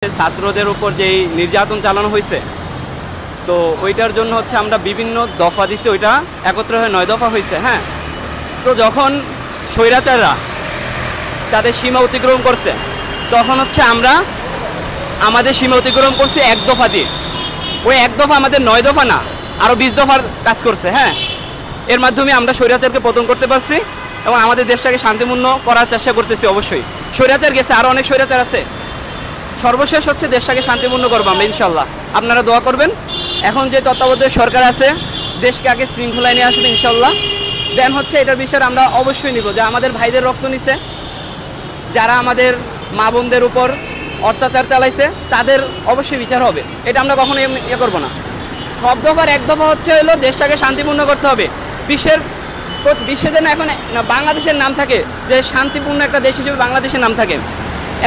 ছাত্রদের উপর যেই নির্যাতন চালানো হয়েছে, তো ওইটার জন্য হচ্ছে আমরা বিভিন্ন দফা দিছি, ওইটা একত্র হয়ে 9 দফা হয়েছে। হ্যাঁ, তো যখন স্বৈরাচাররা তাদের সীমা অতিক্রম করছে, তখন হচ্ছে আমরা আমাদের সীমা অতিক্রম করছি 1 দফা দিয়ে। ওই 1 দফা আমাদের 9 দফা না, আরও 20 দফার কাজ করছে। হ্যাঁ, এর মাধ্যমে আমরা স্বৈরাচারকে পতন করতে পারছি এবং আমাদের দেশটাকে শান্তিপূর্ণ করার চেষ্টা করতেছি। অবশ্যই স্বৈরাচার গেছে, আরও অনেক স্বৈরাচার আছে। সর্বশেষ হচ্ছে দেশটাকে শান্তিপূর্ণ করবো আমরা ইনশাল্লাহ। আপনারা দোয়া করবেন। এখন যে তত্ত্বাবধায়ক সরকার আছে, দেশকে আগে শৃঙ্খলায় নিয়ে আসবে ইনশাল্লাহ। দেন হচ্ছে এটার বিষয়ে আমরা অবশ্যই নিব যে আমাদের ভাইদের রক্ত নিছে, যারা আমাদের মা বোনদের উপর অত্যাচার চালাইছে, তাদের অবশ্যই বিচার হবে। এটা আমরা কখনো ইয়ে করবো না। সব দফার 1 দফা হচ্ছে হলো দেশটাকে শান্তিপূর্ণ করতে হবে। বিশ্বে যেন এখন বাংলাদেশের নাম থাকে, যে শান্তিপূর্ণ একটা দেশ হিসেবে বাংলাদেশের নাম থাকে।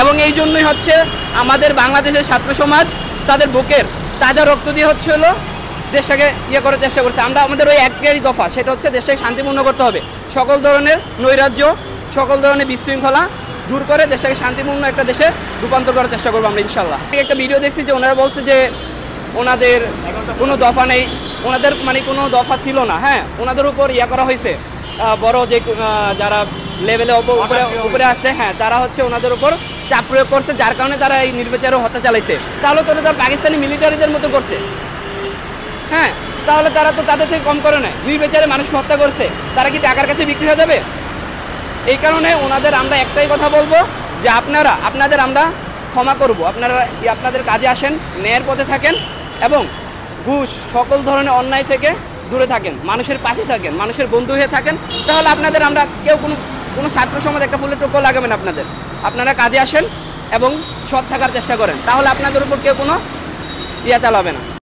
এবং এই জন্যই হচ্ছে আমাদের বাংলাদেশের ছাত্র সমাজ তাদের বুকের তাজা রক্ত দিয়ে হচ্ছে হলো দেশটাকে ইয়ে করার চেষ্টা করছে। আমরা আমাদের ওই একটাই দফা, সেটা হচ্ছে দেশটাকে শান্তিপূর্ণ করতে হবে। সকল ধরনের নৈরাজ্য, সকল ধরনের বিশৃঙ্খলা দূর করে দেশটাকে শান্তিপূর্ণ একটা দেশে রূপান্তর করার চেষ্টা করবো আমরা ইনশাল্লাহ। একটা ভিডিও দেখছি যে ওনারা বলছে যে ওনাদের কোনো দফা নেই, ওনাদের মানে কোনো দফা ছিল না। হ্যাঁ, ওনাদের উপর ইয়া করা হয়েছে, বড় যে যারা লেভেলে উপরে আছে, হ্যাঁ, তারা হচ্ছে ওনাদের উপর চাপ প্রয়োগ করছে, যার কারণে তারা এই নির্বিচারে হত্যা চালাইছে। তাহলে তো তারা পাকিস্তানি মিলিটারিদের মতো করছে। হ্যাঁ, তাহলে তারা তো তাদের থেকে কম করে নেয়, নির্বিচারে মানুষকে হত্যা করছে। তারা কি টাকার কাছে বিক্রি হয়ে যাবে? এই কারণে ওনাদের আমরা একটাই কথা বলবো যে আপনাদের আমরা ক্ষমা করব। আপনারা আপনাদের কাজে আসেন, ন্যায়ের পথে থাকেন এবং ঘুষ সকল ধরনের অন্যায় থেকে দূরে থাকেন, মানুষের পাশে থাকেন, মানুষের বন্ধু হয়ে থাকেন। তাহলে আপনাদের আমরা কেউ কোনো ছাত্র সমাজ একটা ফুলের টোকা লাগাবেন। আপনারা কাজে আসেন এবং সৎ থাকার চেষ্টা করেন, তাহলে আপনাদের উপর কেউ কোনো ইয়া চালাবে না।